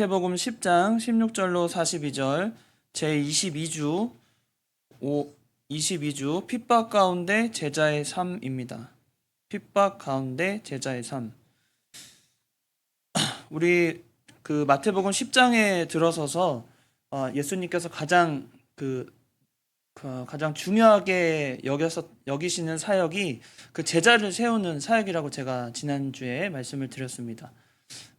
마태복음 10장 16절로 42절 제22주 22주 핍박 가운데 제자의 삶입니다. 핍박 가운데 제자의 삶. 우리 그 마태복음 10장에 들어서서 예수님께서 가장 중요하게 여기시는 사역이 그 제자를 세우는 사역이라고 제가 지난주에 말씀을 드렸습니다.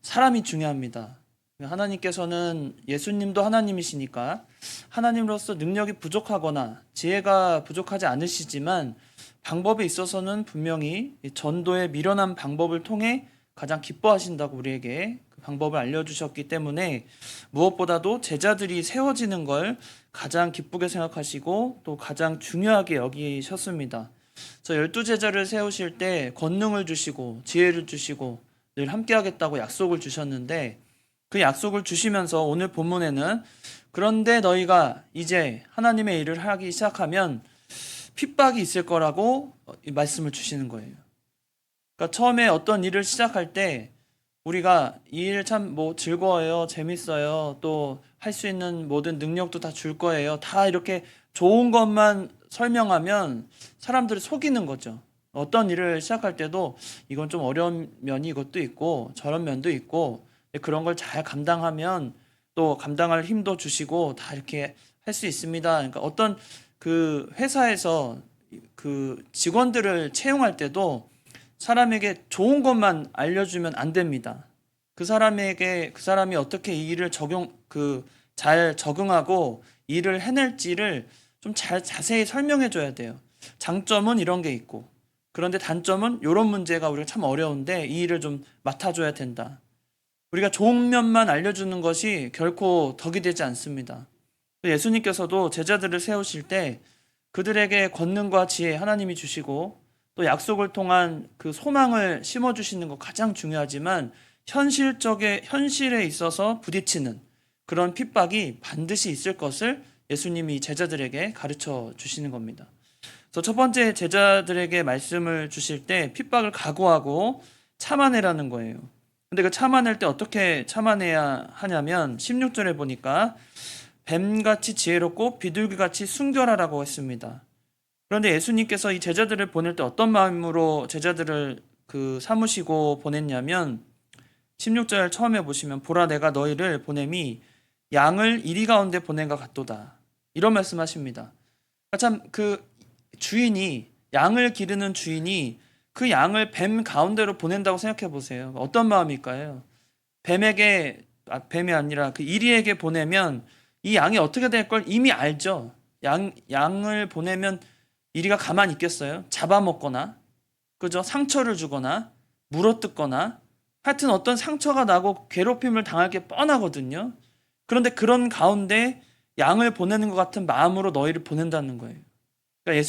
사람이 중요합니다. 하나님께서는 예수님도 하나님이시니까 하나님으로서 능력이 부족하거나 지혜가 부족하지 않으시지만 방법에 있어서는 분명히 전도의 미련한 방법을 통해 가장 기뻐하신다고 우리에게 그 방법을 알려주셨기 때문에 무엇보다도 제자들이 세워지는 걸 가장 기쁘게 생각하시고 또 가장 중요하게 여기셨습니다. 저 12제자를 세우실 때 권능을 주시고 지혜를 주시고 늘 함께 하겠다고 약속을 주셨는데 그 약속을 주시면서 오늘 본문에는 그런데 너희가 이제 하나님의 일을 하기 시작하면 핍박이 있을 거라고 말씀을 주시는 거예요. 그러니까 처음에 어떤 일을 시작할 때 우리가 이 일 참 즐거워요, 재밌어요, 또 할 수 있는 모든 능력도 다 줄 거예요. 다 이렇게 좋은 것만 설명하면 사람들을 속이는 거죠. 어떤 일을 시작할 때도 이건 좀 어려운 면이 이것도 있고 저런 면도 있고 그런 걸 잘 감당하면 또 감당할 힘도 주시고 다 이렇게 할 수 있습니다. 그러니까 어떤 그 회사에서 그 직원들을 채용할 때도 사람에게 좋은 것만 알려주면 안 됩니다. 그 사람이 어떻게 이 일을 잘 적응하고 일을 해낼지를 좀 잘 자세히 설명해 줘야 돼요. 장점은 이런 게 있고, 그런데 단점은 이런 문제가 우리가 참 어려운데 이 일을 좀 맡아줘야 된다. 우리가 좋은 면만 알려주는 것이 결코 덕이 되지 않습니다. 예수님께서도 제자들을 세우실 때 그들에게 권능과 지혜 하나님이 주시고 또 약속을 통한 그 소망을 심어주시는 것 가장 중요하지만 현실에 있어서 부딪히는 그런 핍박이 반드시 있을 것을 예수님이 제자들에게 가르쳐 주시는 겁니다. 그래서 첫 번째 제자들에게 말씀을 주실 때 핍박을 각오하고 참아내라는 거예요. 근데 그 참아낼 때 어떻게 참아내야 하냐면 16절에 보니까 뱀같이 지혜롭고 비둘기같이 순결하라고 했습니다. 그런데 예수님께서 이 제자들을 보낼 때 어떤 마음으로 제자들을 삼으시고 보냈냐면 16절 처음에 보시면 보라 내가 너희를 보냄이 양을 이리 가운데 보낸 것 같도다. 이런 말씀하십니다. 참 양을 기르는 주인이 그 양을 뱀 가운데로 보낸다고 생각해 보세요. 어떤 마음일까요? 뱀이 아니라 그 이리에게 보내면 이 양이 어떻게 될 걸 이미 알죠. 양을 보내면 이리가 가만히 있겠어요? 잡아먹거나, 그죠? 상처를 주거나, 물어뜯거나, 하여튼 어떤 상처가 나고 괴롭힘을 당할 게 뻔하거든요. 그런데 그런 가운데 양을 보내는 것 같은 마음으로 너희를 보낸다는 거예요. 그러니까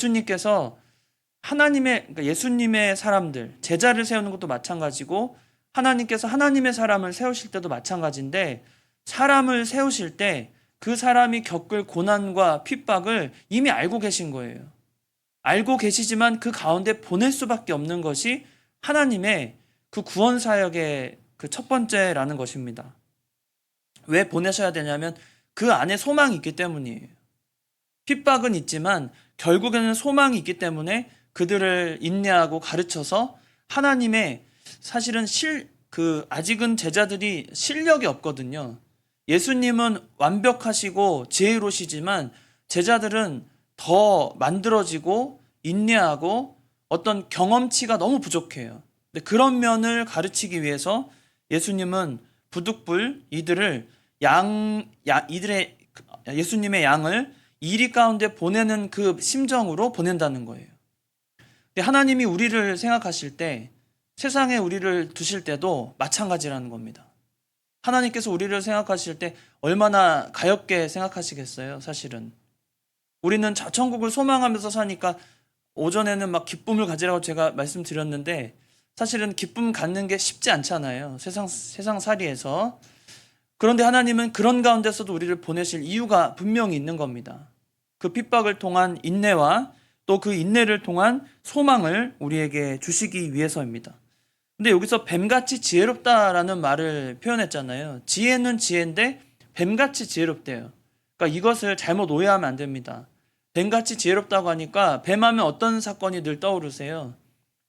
그러니까 예수님의 사람들, 제자를 세우는 것도 마찬가지고 하나님께서 하나님의 사람을 세우실 때도 마찬가지인데 사람을 세우실 때 그 사람이 겪을 고난과 핍박을 이미 알고 계신 거예요. 알고 계시지만 그 가운데 보낼 수밖에 없는 것이 하나님의 그 구원 사역의 그 첫 번째라는 것입니다. 왜 보내셔야 되냐면 그 안에 소망이 있기 때문이에요. 핍박은 있지만 결국에는 소망이 있기 때문에 그들을 인내하고 가르쳐서 하나님의 사실은 아직은 제자들이 실력이 없거든요. 예수님은 완벽하시고 지혜로우시지만 제자들은 더 만들어지고 인내하고 어떤 경험치가 너무 부족해요. 근데 그런 면을 가르치기 위해서 예수님은 부득불 예수님의 양을 이리 가운데 보내는 그 심정으로 보낸다는 거예요. 근데 하나님이 우리를 생각하실 때 세상에 우리를 두실 때도 마찬가지라는 겁니다. 하나님께서 우리를 생각하실 때 얼마나 가엾게 생각하시겠어요, 사실은. 우리는 저 천국을 소망하면서 사니까 오전에는 막 기쁨을 가지라고 제가 말씀드렸는데 사실은 기쁨 갖는 게 쉽지 않잖아요. 세상살이에서. 그런데 하나님은 그런 가운데서도 우리를 보내실 이유가 분명히 있는 겁니다. 그 핍박을 통한 인내와 또 그 인내를 통한 소망을 우리에게 주시기 위해서입니다. 근데 여기서 뱀같이 지혜롭다라는 말을 표현했잖아요. 지혜는 지혜인데 뱀같이 지혜롭대요. 그러니까 이것을 잘못 오해하면 안 됩니다. 뱀같이 지혜롭다고 하니까 뱀하면 어떤 사건이 늘 떠오르세요?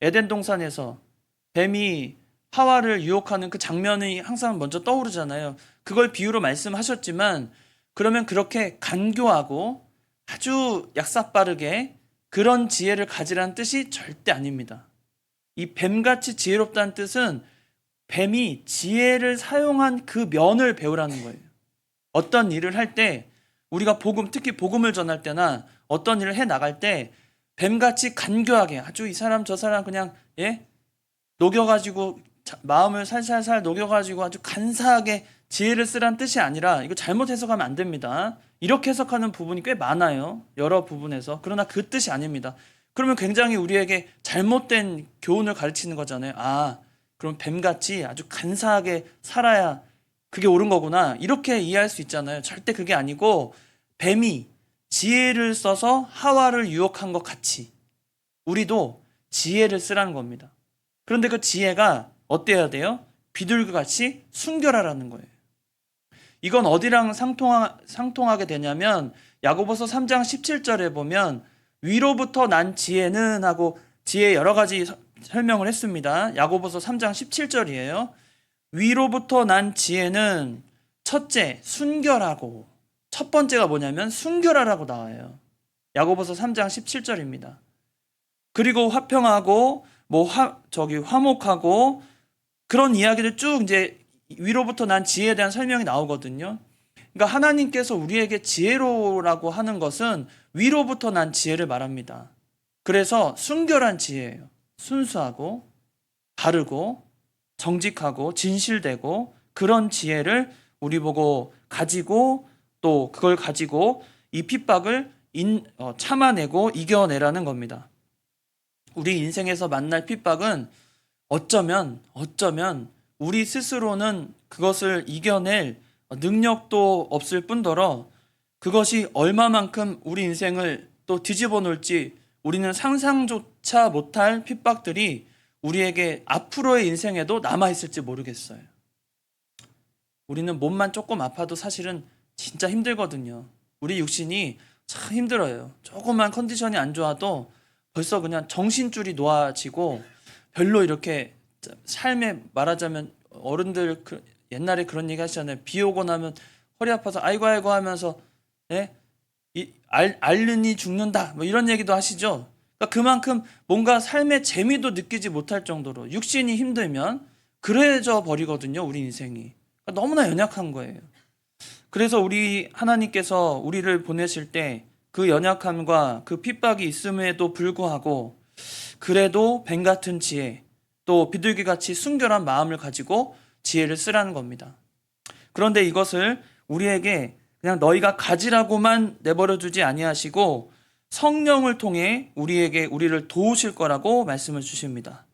에덴 동산에서 뱀이 하와를 유혹하는 그 장면이 항상 먼저 떠오르잖아요. 그걸 비유로 말씀하셨지만 그러면 그렇게 간교하고 아주 약삭빠르게 그런 지혜를 가지라는 뜻이 절대 아닙니다. 이 뱀같이 지혜롭다는 뜻은 뱀이 지혜를 사용한 그 면을 배우라는 거예요. 어떤 일을 할 때 우리가 특히 복음을 전할 때나 어떤 일을 해 나갈 때 뱀같이 간교하게 아주 이 사람 저 사람 그냥 녹여가지고 마음을 살살살 녹여가지고 아주 간사하게 지혜를 쓰란 뜻이 아니라 이거 잘못 해석하면 안 됩니다. 이렇게 해석하는 부분이 꽤 많아요. 여러 부분에서. 그러나 그 뜻이 아닙니다. 그러면 굉장히 우리에게 잘못된 교훈을 가르치는 거잖아요. 그럼 뱀같이 아주 간사하게 살아야 그게 옳은 거구나. 이렇게 이해할 수 있잖아요. 절대 그게 아니고 뱀이 지혜를 써서 하와를 유혹한 것 같이 우리도 지혜를 쓰라는 겁니다. 그런데 그 지혜가 어때야 돼요? 비둘기같이 순결하라는 거예요. 이건 어디랑 상통하게 되냐면 야고보서 3장 17절에 보면 위로부터 난 지혜는 하고 지혜 여러 가지 설명을 했습니다. 야고보서 3장 17절이에요. 위로부터 난 지혜는 첫째 순결하고 첫 번째가 뭐냐면 순결하라고 나와요. 야고보서 3장 17절입니다. 그리고 화평하고 화목하고 그런 이야기들 쭉 이제 위로부터 난 지혜에 대한 설명이 나오거든요. 그러니까 하나님께서 우리에게 지혜로라고 하는 것은 위로부터 난 지혜를 말합니다. 그래서 순결한 지혜예요. 순수하고 바르고 정직하고 진실되고 그런 지혜를 우리 보고 가지고 또 그걸 가지고 이 핍박을 참아내고 이겨내라는 겁니다. 우리 인생에서 만날 핍박은 어쩌면 우리 스스로는 그것을 이겨낼 능력도 없을 뿐더러 그것이 얼마만큼 우리 인생을 또 뒤집어 놓을지 우리는 상상조차 못할 핍박들이 우리에게 앞으로의 인생에도 남아있을지 모르겠어요. 우리는 몸만 조금 아파도 사실은 진짜 힘들거든요. 우리 육신이 참 힘들어요. 조금만 컨디션이 안 좋아도 벌써 그냥 정신줄이 놓아지고 별로 이렇게 삶에 말하자면 어른들 옛날에 그런 얘기 하시잖아요. 비 오고 나면 허리 아파서 아이고 하면서 앓느니 죽는다 뭐 이런 얘기도 하시죠. 그러니까 그만큼 뭔가 삶의 재미도 느끼지 못할 정도로 육신이 힘들면 그래져 버리거든요. 우리 인생이. 그러니까 너무나 연약한 거예요. 그래서 우리 하나님께서 우리를 보내실 때 그 연약함과 그 핍박이 있음에도 불구하고 그래도 뱀 같은 지혜 또 비둘기같이 순결한 마음을 가지고 지혜를 쓰라는 겁니다. 그런데 이것을 우리에게 그냥 너희가 가지라고만 내버려 두지 아니하시고 성령을 통해 우리를 도우실 거라고 말씀을 주십니다.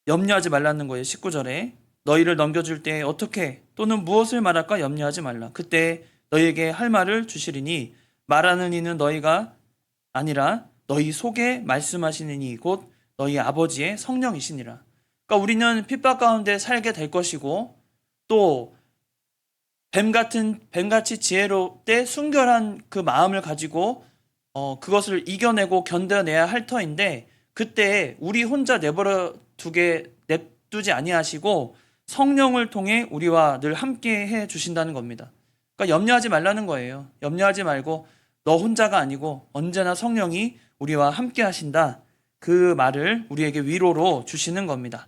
염려하지 말라는 거예요. 19절에 너희를 넘겨줄 때 어떻게 또는 무엇을 말할까 염려하지 말라. 그때 너희에게 할 말을 주시리니 말하는 이는 너희가 아니라 너희 속에 말씀하시는 이 곧 너희 아버지의 성령이시니라. 그러니까 우리는 핍박 가운데 살게 될 것이고 또 뱀같이 지혜롭되 순결한 그 마음을 가지고 그것을 이겨내고 견뎌내야 할 터인데 그때 우리 혼자 냅두지 아니하시고 성령을 통해 우리와 늘 함께 해 주신다는 겁니다. 그러니까 염려하지 말라는 거예요. 염려하지 말고 너 혼자가 아니고 언제나 성령이 우리와 함께 하신다. 그 말을 우리에게 위로로 주시는 겁니다.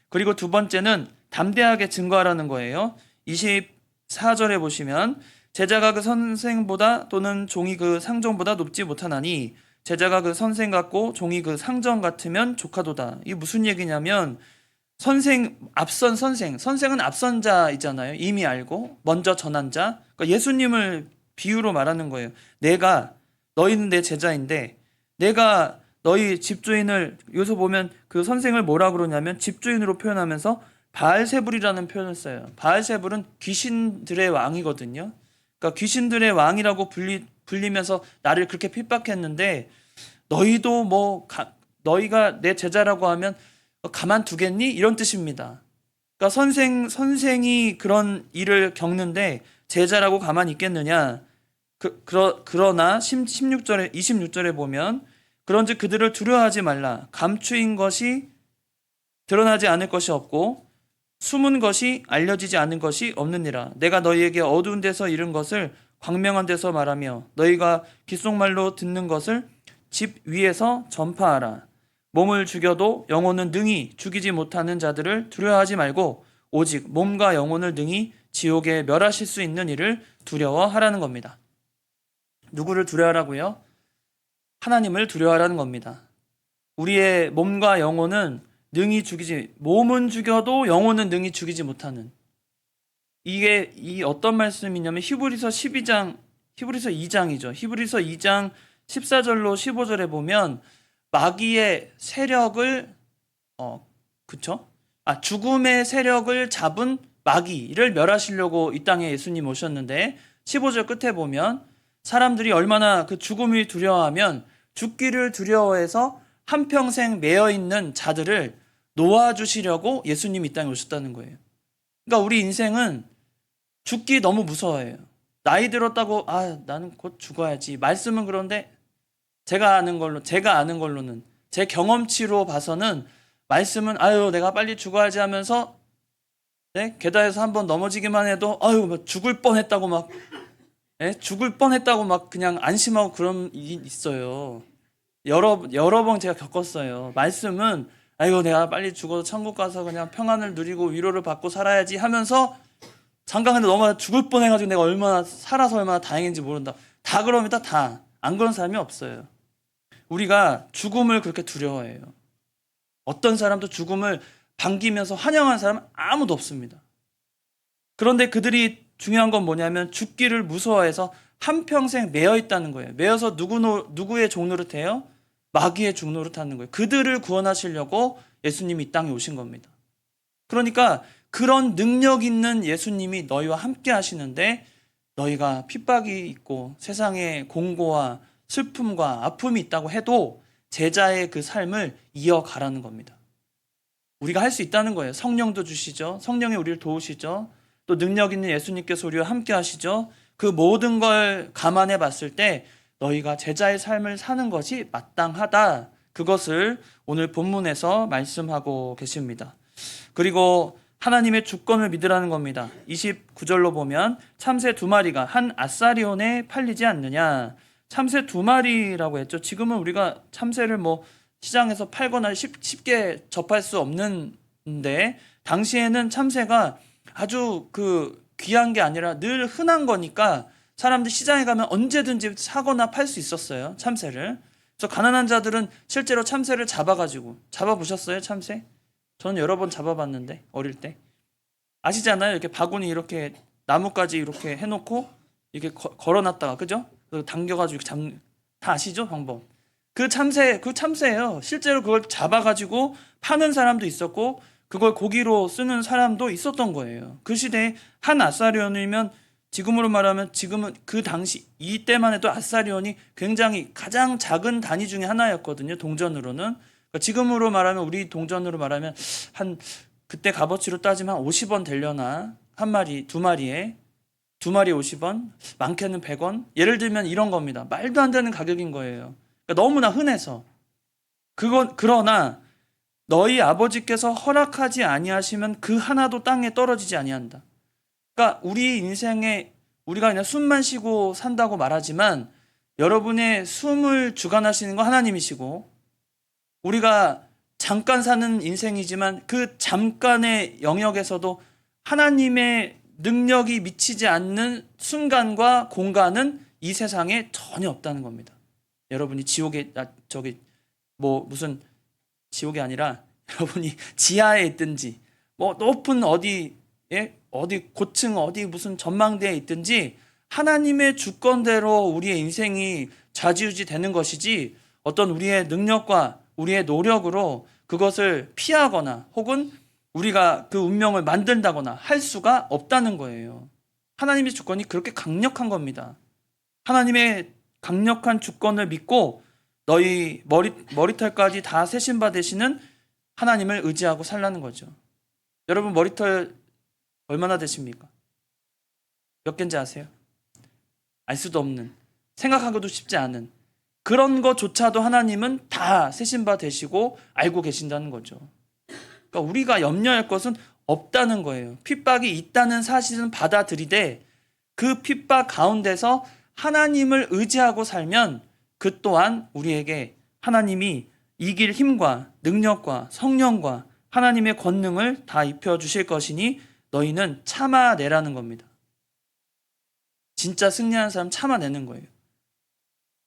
그리고 두 번째는 담대하게 증거하라는 거예요. 24절에 보시면 제자가 그 선생보다 또는 종이 그 상정보다 높지 못하나니 제자가 그 선생 같고 종이 그 상정 같으면 조카도다. 이게 무슨 얘기냐면 선생은 앞선 자이잖아요. 이미 알고 먼저 전한 자. 그러니까 예수님을 비유로 말하는 거예요. 너희는 내 제자인데 내가 너희 집주인을 여기서 보면 그 선생을 뭐라 그러냐면 집주인으로 표현하면서 바알세불이라는 표현을 써요. 바알세불은 귀신들의 왕이거든요. 그러니까 귀신들의 왕이라고 불리면서 나를 그렇게 핍박했는데 너희가 내 제자라고 하면 가만두겠니? 이런 뜻입니다. 그러니까 선생이 그런 일을 겪는데 제자라고 가만히 있겠느냐? 그러나 16절에 26절에 보면 그런즉 그들을 두려워하지 말라. 감추인 것이 드러나지 않을 것이 없고 숨은 것이 알려지지 않은 것이 없느니라. 내가 너희에게 어두운 데서 이른 것을 광명한 데서 말하며 너희가 귓속말로 듣는 것을 집 위에서 전파하라. 몸을 죽여도 영혼은 능히 죽이지 못하는 자들을 두려워하지 말고 오직 몸과 영혼을 능히 지옥에 멸하실 수 있는 이를 두려워하라는 겁니다. 누구를 두려워하라고요? 하나님을 두려워하라는 겁니다. 우리의 몸과 영혼은 몸은 죽여도 영혼은 능히 죽이지 못하는, 이게 어떤 말씀이냐면 히브리서 2장이죠. 히브리서 2장 14절로 15절에 보면 마귀의 세력을 죽음의 세력을 잡은 마귀를 멸하시려고 이 땅에 예수님 오셨는데 15절 끝에 보면 사람들이 얼마나 그 죽음을 두려워하면 죽기를 두려워해서 한평생 매여 있는 자들을 놓아주시려고 예수님이 이 땅에 오셨다는 거예요. 그러니까 우리 인생은 죽기 너무 무서워해요. 나이 들었다고 나는 곧 죽어야지. 말씀은 그런데 제가 아는 걸로는 제 경험치로 봐서는 말씀은 내가 빨리 죽어야지 하면서 계단에서 한번 넘어지기만 해도 죽을 뻔했다고 막 그냥 안심하고 그런 일이 있어요. 여러 번 제가 겪었어요. 말씀은 내가 빨리 죽어서 천국 가서 그냥 평안을 누리고 위로를 받고 살아야지 하면서 잠깐 근데 너무 죽을 뻔해가지고 내가 살아서 얼마나 다행인지 모른다. 다 그럽니다. 다. 안 그런 사람이 없어요. 우리가 죽음을 그렇게 두려워해요. 어떤 사람도 죽음을 반기면서 환영하는 사람은 아무도 없습니다. 그런데 그들이 중요한 건 뭐냐면 죽기를 무서워해서 한평생 매여 있다는 거예요. 매여서 누구의 종노릇해요? 마귀의 종노릇하는 거예요. 그들을 구원하시려고 예수님이 이 땅에 오신 겁니다. 그러니까 그런 능력 있는 예수님이 너희와 함께 하시는데 너희가 핍박이 있고 세상에 공고와 슬픔과 아픔이 있다고 해도 제자의 그 삶을 이어가라는 겁니다. 우리가 할 수 있다는 거예요. 성령도 주시죠. 성령이 우리를 도우시죠. 또 능력 있는 예수님께서 우리와 함께 하시죠. 그 모든 걸 감안해 봤을 때 너희가 제자의 삶을 사는 것이 마땅하다. 그것을 오늘 본문에서 말씀하고 계십니다. 그리고 하나님의 주권을 믿으라는 겁니다. 29절로 보면 참새 2마리가 한 아사리온에 팔리지 않느냐. 참새 2마리라고 했죠. 지금은 우리가 참새를 시장에서 팔거나 쉽게 접할 수 없는데 당시에는 참새가 아주 귀한 게 아니라 늘 흔한 거니까 사람들 시장에 가면 언제든지 사거나 팔 수 있었어요. 참새를. 그래서 가난한 자들은 실제로 참새를 잡아보셨어요? 참새? 저는 여러 번 잡아봤는데 어릴 때 아시잖아요. 이렇게 바구니 이렇게 나뭇가지 이렇게 해놓고 이렇게 걸어놨다가 그죠? 당겨가지고 다 아시죠? 방법. 그 참새예요. 실제로 그걸 잡아가지고 파는 사람도 있었고 그걸 고기로 쓰는 사람도 있었던 거예요. 그 시대에 한 아사리온이면 지금으로 말하면 지금은 그 당시 이때만 해도 아사리온이 굉장히 가장 작은 단위 중에 하나였거든요. 동전으로는. 그러니까 지금으로 말하면 우리 동전으로 말하면 그때 값어치로 따지면 50원 되려나 한 마리 2마리에 50원 많게는 100원 예를 들면 이런 겁니다. 말도 안 되는 가격인 거예요. 그러니까 너무나 흔해서 그러나 너희 아버지께서 허락하지 아니하시면 그 하나도 땅에 떨어지지 아니한다. 그러니까 우리 인생에 우리가 그냥 숨만 쉬고 산다고 말하지만 여러분의 숨을 주관하시는 건 하나님이시고 우리가 잠깐 사는 인생이지만 그 잠깐의 영역에서도 하나님의 능력이 미치지 않는 순간과 공간은 이 세상에 전혀 없다는 겁니다. 여러분이 무슨 지옥이 아니라 여러분이 지하에 있든지 높은 어디 고층 무슨 전망대에 있든지 하나님의 주권대로 우리의 인생이 좌지우지 되는 것이지 어떤 우리의 능력과 우리의 노력으로 그것을 피하거나 혹은 우리가 그 운명을 만든다거나 할 수가 없다는 거예요. 하나님의 주권이 그렇게 강력한 겁니다. 하나님의 강력한 주권을 믿고 너희 머리털까지 다 세신 받으시는 하나님을 의지하고 살라는 거죠. 여러분 머리털 얼마나 되십니까? 몇 개인지 아세요? 알 수도 없는, 생각하기도 쉽지 않은 그런 것조차도 하나님은 다 세신 바 되시고 알고 계신다는 거죠. 그러니까 우리가 염려할 것은 없다는 거예요. 핍박이 있다는 사실은 받아들이되 그 핍박 가운데서 하나님을 의지하고 살면 그 또한 우리에게 하나님이 이길 힘과 능력과 성령과 하나님의 권능을 다 입혀주실 것이니 너희는 참아내라는 겁니다. 진짜 승리하는 사람 참아내는 거예요.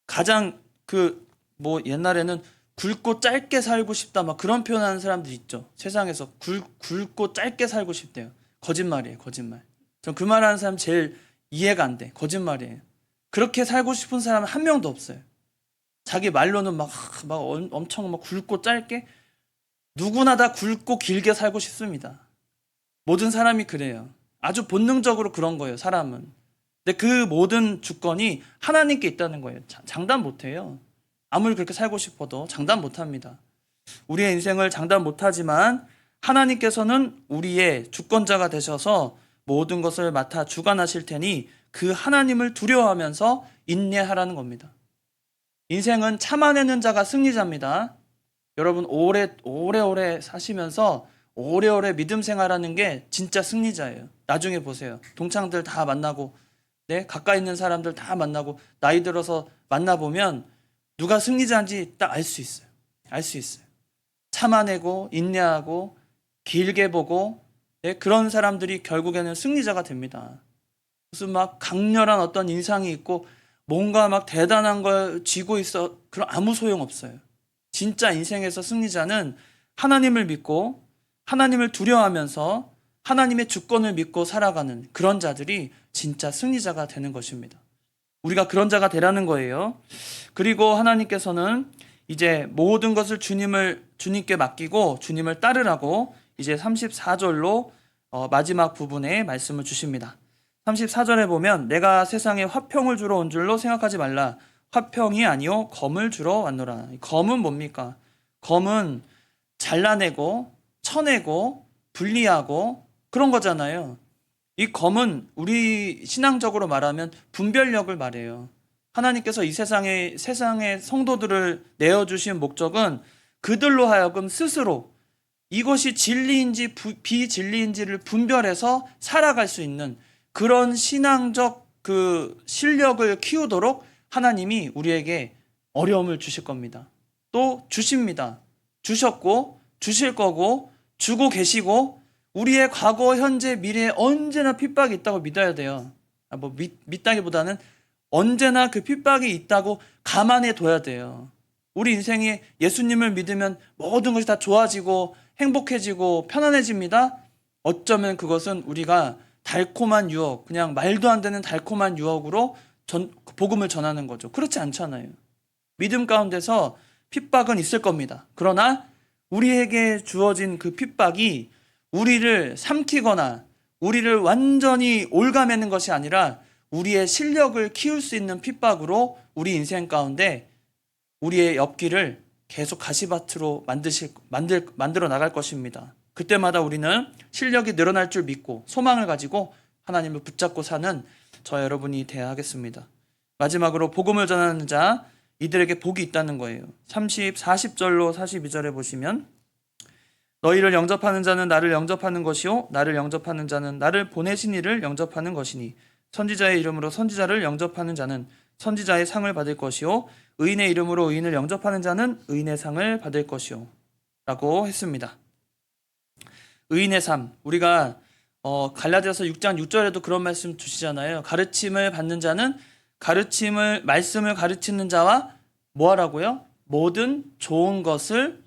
가장 옛날에는 굵고 짧게 살고 싶다 막 그런 표현하는 사람들 있죠. 세상에서 굵고 짧게 살고 싶대요. 거짓말이에요, 거짓말. 전 그 말하는 사람 제일 이해가 안 돼. 거짓말이에요. 그렇게 살고 싶은 사람은 한 명도 없어요. 자기 말로는 막 엄청 막 굵고 짧게, 누구나 다 굵고 길게 살고 싶습니다. 모든 사람이 그래요. 아주 본능적으로 그런 거예요, 사람은. 근데 그 모든 주권이 하나님께 있다는 거예요. 장담 못해요. 아무리 그렇게 살고 싶어도 장담 못합니다. 우리의 인생을 장담 못하지만 하나님께서는 우리의 주권자가 되셔서 모든 것을 맡아 주관하실 테니 그 하나님을 두려워하면서 인내하라는 겁니다. 인생은 참아내는 자가 승리자입니다. 여러분 오래오래 사시면서 오래오래 믿음 생활하는 게 진짜 승리자예요. 나중에 보세요. 동창들 다 만나고 가까이 있는 사람들 다 만나고 나이 들어서 만나보면 누가 승리자인지 딱 알 수 있어요. 알 수 있어요. 참아내고 인내하고 길게 보고 그런 사람들이 결국에는 승리자가 됩니다. 무슨 막 강렬한 어떤 인상이 있고 뭔가 막 대단한 걸 쥐고 있어, 그런 아무 소용 없어요. 진짜 인생에서 승리자는 하나님을 믿고 하나님을 두려워하면서 하나님의 주권을 믿고 살아가는 그런 자들이 진짜 승리자가 되는 것입니다. 우리가 그런 자가 되라는 거예요. 그리고 하나님께서는 이제 모든 것을 주님께 맡기고 주님을 따르라고 이제 34절로 마지막 부분에 말씀을 주십니다. 34절에 보면 내가 세상에 화평을 주러 온 줄로 생각하지 말라. 화평이 아니요 검을 주러 왔노라. 검은 뭡니까? 검은 잘라내고 쳐내고 분리하고 그런 거잖아요. 이 검은 우리 신앙적으로 말하면 분별력을 말해요. 하나님께서 이 세상의 성도들을 내어주신 목적은 그들로 하여금 스스로 이것이 진리인지 비진리인지를 분별해서 살아갈 수 있는 그런 신앙적 그 실력을 키우도록 하나님이 우리에게 어려움을 주실 겁니다. 또 주십니다. 주셨고 주실 거고 주고 계시고 우리의 과거, 현재, 미래에 언제나 핍박이 있다고 믿어야 돼요. 믿다기보다는 언제나 그 핍박이 있다고 감안해 둬야 돼요. 우리 인생이 예수님을 믿으면 모든 것이 다 좋아지고 행복해지고 편안해집니다. 어쩌면 그것은 우리가 달콤한 유혹, 그냥 말도 안 되는 달콤한 유혹으로 복음을 전하는 거죠. 그렇지 않잖아요. 믿음 가운데서 핍박은 있을 겁니다. 그러나 우리에게 주어진 그 핍박이 우리를 삼키거나 우리를 완전히 올가매는 것이 아니라 우리의 실력을 키울 수 있는 핍박으로 우리 인생 가운데 우리의 옆길을 계속 가시밭으로 만들어 나갈 것입니다. 그때마다 우리는 실력이 늘어날 줄 믿고 소망을 가지고 하나님을 붙잡고 사는 저 여러분이 되어야 하겠습니다. 마지막으로 복음을 전하는 자, 이들에게 복이 있다는 거예요. 40절로 42절에 보시면 너희를 영접하는 자는 나를 영접하는 것이요 나를 영접하는 자는 나를 보내신 이를 영접하는 것이니 선지자의 이름으로 선지자를 영접하는 자는 선지자의 상을 받을 것이요 의인의 이름으로 의인을 영접하는 자는 의인의 상을 받을 것이요 라고 했습니다. 의인의 삶, 우리가 갈라디아서 6장 6절에도 그런 말씀 주시잖아요. 가르침을 받는 자는 말씀을 가르치는 자와 뭐 하라고요? 모든 좋은 것을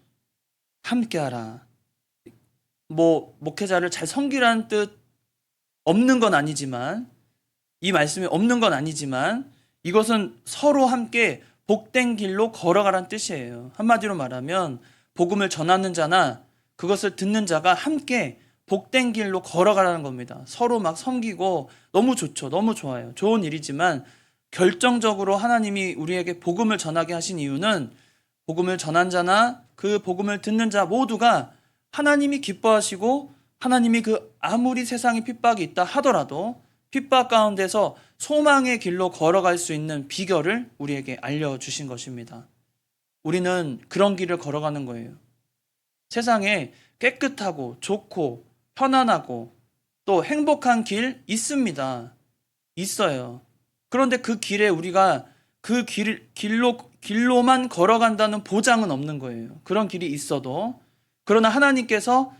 함께하라. 목회자를 잘 섬기라는 뜻 없는 건 아니지만, 이 말씀이 없는 건 아니지만 이것은 서로 함께 복된 길로 걸어가라는 뜻이에요. 한마디로 말하면 복음을 전하는 자나 그것을 듣는 자가 함께 복된 길로 걸어가라는 겁니다. 서로 막 섬기고 너무 좋죠. 너무 좋아요. 좋은 일이지만 결정적으로 하나님이 우리에게 복음을 전하게 하신 이유는 복음을 전한 자나 그 복음을 듣는 자 모두가 하나님이 기뻐하시고 하나님이 그 아무리 세상에 핍박이 있다 하더라도 핍박 가운데서 소망의 길로 걸어갈 수 있는 비결을 우리에게 알려주신 것입니다. 우리는 그런 길을 걸어가는 거예요. 세상에 깨끗하고 좋고 편안하고 또 행복한 길 있습니다. 있어요. 그런데 그 길에 우리가 그 길로만 걸어간다는 보장은 없는 거예요. 그런 길이 있어도. 그러나 하나님께서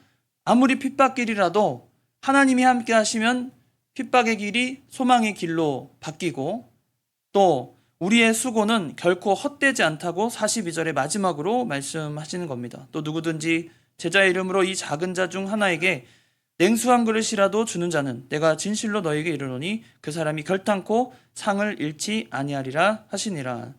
아무리 핍박길이라도 하나님이 함께 하시면 핍박의 길이 소망의 길로 바뀌고 또 우리의 수고는 결코 헛되지 않다고 42절의 마지막으로 말씀하시는 겁니다. 또 누구든지 제자의 이름으로 이 작은 자 중 하나에게 냉수 한 그릇이라도 주는 자는 내가 진실로 너에게 이르노니 그 사람이 결탄코 상을 잃지 아니하리라 하시니라.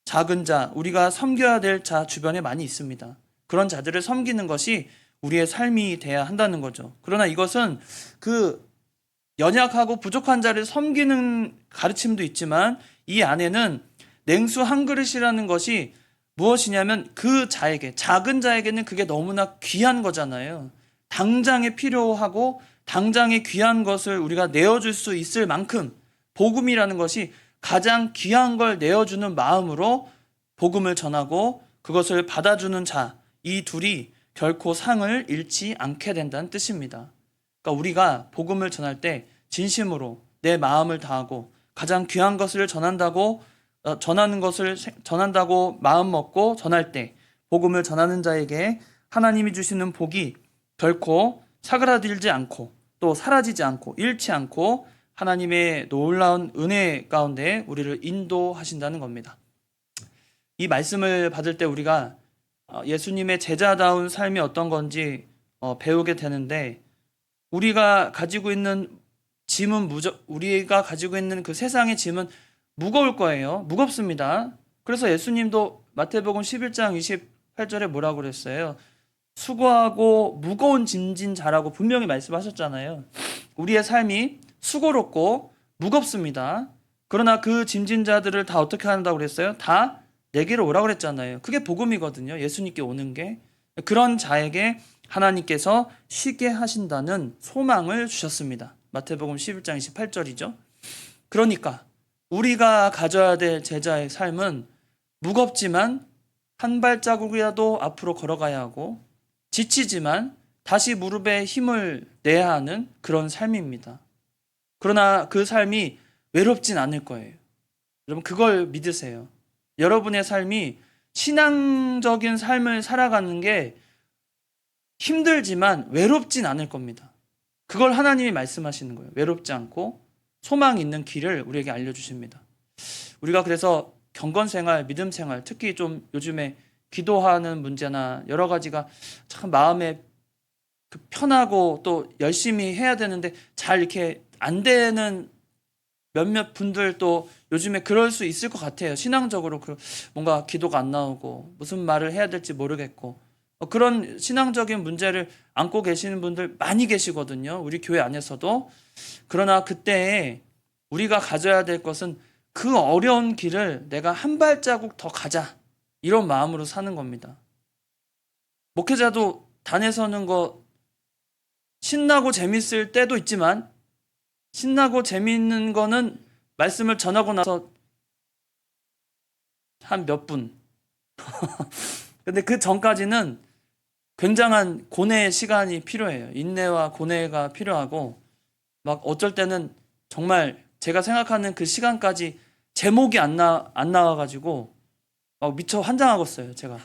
작은 자, 우리가 섬겨야 될 자 주변에 많이 있습니다. 그런 자들을 섬기는 것이 우리의 삶이 돼야 한다는 거죠. 그러나 이것은 그 연약하고 부족한 자를 섬기는 가르침도 있지만 이 안에는 냉수 한 그릇이라는 것이 무엇이냐면 그 자에게, 작은 자에게는 그게 너무나 귀한 거잖아요. 당장에 필요하고 당장에 귀한 것을 우리가 내어줄 수 있을 만큼 복음이라는 것이 가장 귀한 걸 내어주는 마음으로 복음을 전하고 그것을 받아주는 자, 이 둘이 결코 상을 잃지 않게 된다는 뜻입니다. 그러니까 우리가 복음을 전할 때 진심으로 내 마음을 다하고 가장 귀한 것을 전한다고 마음 먹고 전할 때 복음을 전하는 자에게 하나님이 주시는 복이 결코 사그라들지 않고 또 사라지지 않고 잃지 않고 하나님의 놀라운 은혜 가운데 우리를 인도하신다는 겁니다. 이 말씀을 받을 때 우리가 예수님의 제자다운 삶이 어떤 건지 배우게 되는데 우리가 가지고 있는 우리가 가지고 있는 그 세상의 짐은 무거울 거예요. 무겁습니다. 그래서 예수님도 마태복음 11장 28절에 뭐라고 그랬어요? 수고하고 무거운 짐진 자라고 분명히 말씀하셨잖아요. 우리의 삶이 수고롭고 무겁습니다. 그러나 그 짐진 자들을 다 어떻게 한다고 그랬어요? 다 내게로 오라고 그랬잖아요. 그게 복음이거든요. 예수님께 오는 게. 그런 자에게 하나님께서 쉬게 하신다는 소망을 주셨습니다. 마태복음 11장 28절이죠. 그러니까 우리가 가져야 될 제자의 삶은 무겁지만 한 발자국이라도 앞으로 걸어가야 하고 지치지만 다시 무릎에 힘을 내야 하는 그런 삶입니다. 그러나 그 삶이 외롭진 않을 거예요. 여러분 그걸 믿으세요. 여러분의 삶이 신앙적인 삶을 살아가는 게 힘들지만 외롭진 않을 겁니다. 그걸 하나님이 말씀하시는 거예요. 외롭지 않고 소망 있는 길을 우리에게 알려주십니다. 우리가 그래서 경건생활, 믿음생활, 특히 좀 요즘에 기도하는 문제나 여러 가지가 참 마음에 편하고 또 열심히 해야 되는데 잘 이렇게 안 되는 몇몇 분들도 요즘에 그럴 수 있을 것 같아요. 신앙적으로 뭔가 기도가 안 나오고 무슨 말을 해야 될지 모르겠고 그런 신앙적인 문제를 안고 계시는 분들 많이 계시거든요. 우리 교회 안에서도. 그러나 그때 우리가 가져야 될 것은 그 어려운 길을 내가 한 발자국 더 가자. 이런 마음으로 사는 겁니다. 목회자도 단에 서는 거 신나고 재밌을 때도 있지만 신나고 재미있는 거는 말씀을 전하고 나서 한 몇 분. 근데 그 전까지는 굉장한 고뇌의 시간이 필요해요. 인내와 고뇌가 필요하고 막 어쩔 때는 정말 제가 생각하는 그 시간까지 제목이 안 나와가지고 막 미처 환장하겠어요. 제가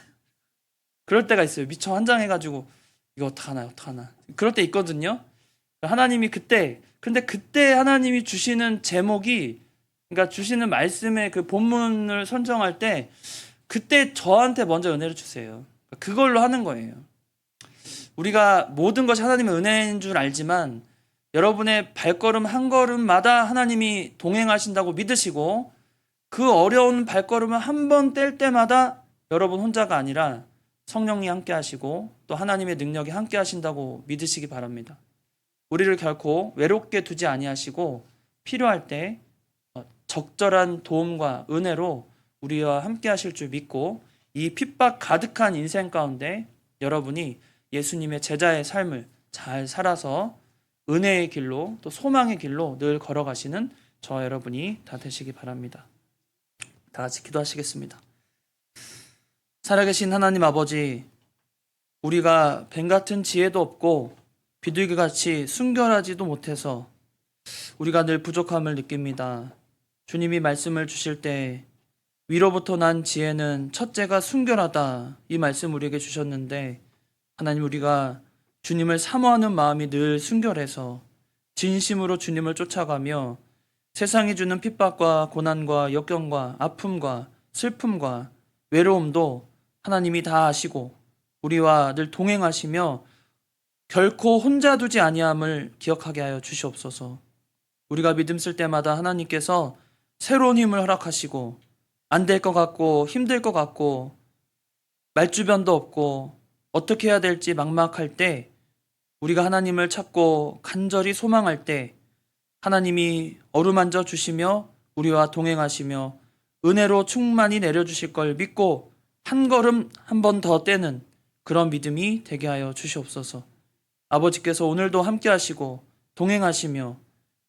그럴 때가 있어요. 미처 환장해가지고 이거 어떡하나 그럴 때 있거든요. 하나님이 근데 그때 하나님이 주시는 제목이 그러니까 주시는 말씀의 그 본문을 선정할 때 그때 저한테 먼저 은혜를 주세요. 그걸로 하는 거예요. 우리가 모든 것이 하나님의 은혜인 줄 알지만 여러분의 발걸음 한 걸음마다 하나님이 동행하신다고 믿으시고 그 어려운 발걸음을 한 번 뗄 때마다 여러분 혼자가 아니라 성령이 함께 하시고 또 하나님의 능력이 함께 하신다고 믿으시기 바랍니다. 우리를 결코 외롭게 두지 아니하시고 필요할 때 적절한 도움과 은혜로 우리와 함께 하실 줄 믿고 이 핍박 가득한 인생 가운데 여러분이 예수님의 제자의 삶을 잘 살아서 은혜의 길로 또 소망의 길로 늘 걸어가시는 저와 여러분이 다 되시기 바랍니다. 다 같이 기도하시겠습니다. 살아계신 하나님 아버지, 우리가 뱀 같은 지혜도 없고 비둘기같이 순결하지도 못해서 우리가 늘 부족함을 느낍니다. 주님이 말씀을 주실 때 위로부터 난 지혜는 첫째가 순결하다, 이 말씀 우리에게 주셨는데, 하나님, 우리가 주님을 사모하는 마음이 늘 순결해서 진심으로 주님을 쫓아가며 세상이 주는 핍박과 고난과 역경과 아픔과 슬픔과 외로움도 하나님이 다 아시고 우리와 늘 동행하시며 결코 혼자 두지 아니함을 기억하게 하여 주시옵소서. 우리가 믿음 쓸 때마다 하나님께서 새로운 힘을 허락하시고 안 될 것 같고 힘들 것 같고 말주변도 없고 어떻게 해야 될지 막막할 때, 우리가 하나님을 찾고 간절히 소망할 때 하나님이 어루만져 주시며 우리와 동행하시며 은혜로 충만히 내려주실 걸 믿고 한 걸음 한 번 더 떼는 그런 믿음이 되게 하여 주시옵소서. 아버지께서 오늘도 함께 하시고 동행하시며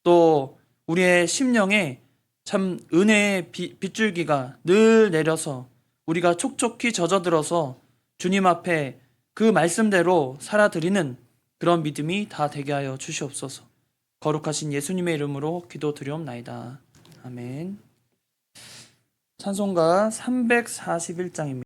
또 우리의 심령에 참 은혜의 빗줄기가 늘 내려서 우리가 촉촉히 젖어들어서 주님 앞에 그 말씀대로 살아드리는 그런 믿음이 다 되게 하여 주시옵소서. 거룩하신 예수님의 이름으로 기도드리옵나이다. 아멘. 찬송가 341장입니다.